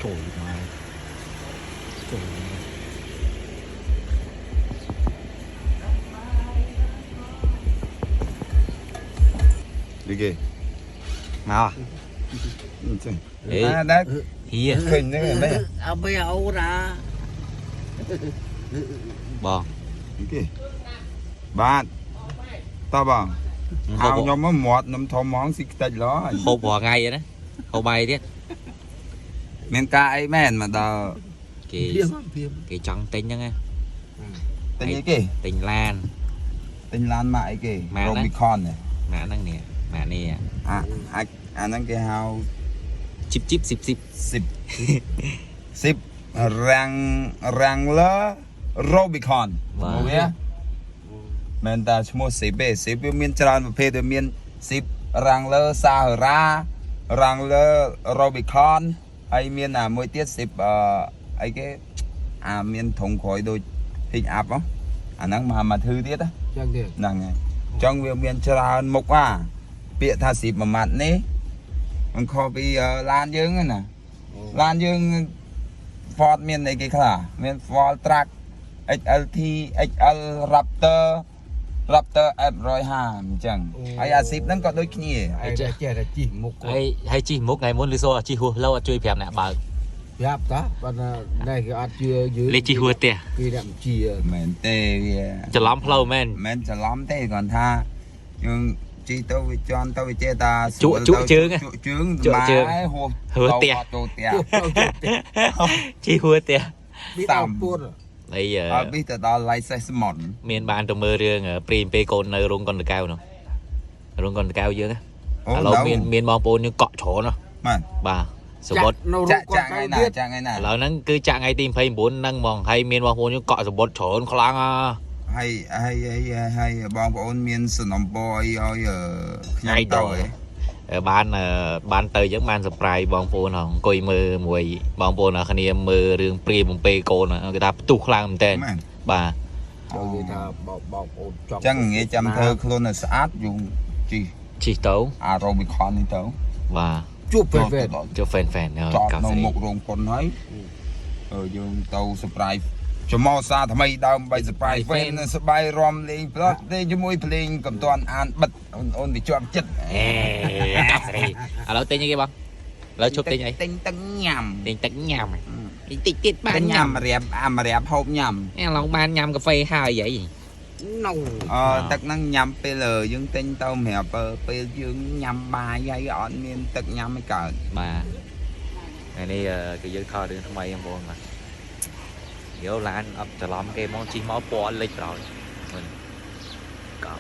Trời mà trời đi kì mau à à đấy hia khinh đấy đấy ông bây giờ ra bò đi kì bạn tao bảo ao nhóm nó mọt nằm thò món xịt tạch đó hộp bò ngay vậy đó hộp bay thế men ca ấy men mà tao cái trắng tinh đó nghe tên gì kì tinh lan tên lan mại kì Mã đấy. Robicon này mẹ năng nè mẹ nè anh đang cái hao chip chip xịp xịp xịp xịp răng lơ Robicon Vâng. nghe men ta mua xịp bê xịp miên tràn và phê từ miên xịp răng lơ Sahara răng lơ Robicon hay miên là mỗi tiết xịp ấy cái miên thùng khói đôi hình áp không năng mà thư tiết á năng trong việc miên tràn mục bịa tha xịp mà mặt níมันคอไปลานยืงน่ะลานยืงฟอร์ดเมียนไอ้กี่ขลาเมียนฟอร์ดทรัค XLT XL Raptor F105 จังไอ้10นั้นก็ដូចគ្នា ai trẻ trẻ là chỉ một hay chi một ngày muốn lý do chi hùa lâu chui phèm nè bà giáp tá còn này cái ăn chưa dưới lấy chi hùa tè vì đậm chỉ មែនទេវា จะล้อมเพลาแม่น មិនច្រឡំទេគាត់ថាយើងជីទៅវាជន់ទៅវាចេះតា ជក់ជើង ជក់ជើង ជក់ជើង ហួស ហួសផ្ទះ ចូលផ្ទះ chi hùa tè biết tao buồn bây giờ អត់ប៊ីទៅដល់ license ស្មុន miền ban trong mơ riêngព្រីមពេលកូននៅរោងកុនតកៅនោះរោងកុនតកៅយើងណា អូ ឥឡូវមានបងប្អូនយើងកក់ច្រនោះ បាទ បាទសបុត nó ចាក់ rút ចាក់ con ថ្ងៃ cái ណា biết ចាក់ថ្ងៃណា ឥឡូវហ្នឹងគឺចាក់ថ្ងៃទី29ហ្នឹងហ្មងហើយមានបងប្អូនយើងកក់សបុតច្រើនខ្លាំង ហើយបងប្អូនមានសំណពរអីឲ្យខ្ញុំទៅហ៎ បានទៅយើងបាន surprise បងប្អូនហ្នឹងអង្គុយមើលមួយបងប្អូនអ្នកគ្នាមើលរឿងព្រាមបំពេកូនគេថាផ្ទុះខ្លាំងមែនតើ មែន បាទ cho người ta bọc ôn trong ចឹងងាយចាំធ្វើខ្លួនឲ្យស្អាតយូរជី ជិះទៅ Robicon នេះទៅ បាទ chụp về về ចុះ fan នៅ ចត កៅ នៅ ស្រី មុខរោងពុនហើយយើងទៅ surprise ចំមកសារថ្មីដើមបី surprise វិញសបាយរំលេងផ្លត់ទេជាមួយភ្លេងកំតាន់អានបិទអូនវាជាប់ចិត្ត អេកៅស្រីឥឡូវទិញអីគេបងឥឡូវជប់ទិញអី ទិញទឹកញ៉ាំ ទិញទឹកញ៉ាំតិចទៀតបាន ទិញញ៉ា ញ៉ា ំ ំ រៀបហូបញ៉ាំ ឥឡូវបានញ៉ាំកាហ្វេហើយអី nồng ទឹកហ្នឹងញ៉ាំពេលយើងទិញទៅសម្រាប់ពេលយើងញ៉ាំបាយហើយអត់មានទឹកញ៉ាំឲ្យកើត បាទថ្ងៃនេះគឺយើងថតរឿងថ្មីបងប្អូនបាទយកឡានអត់ច្រឡំគេមកជិះមកពណ៌លិចប្រោយមិនកោ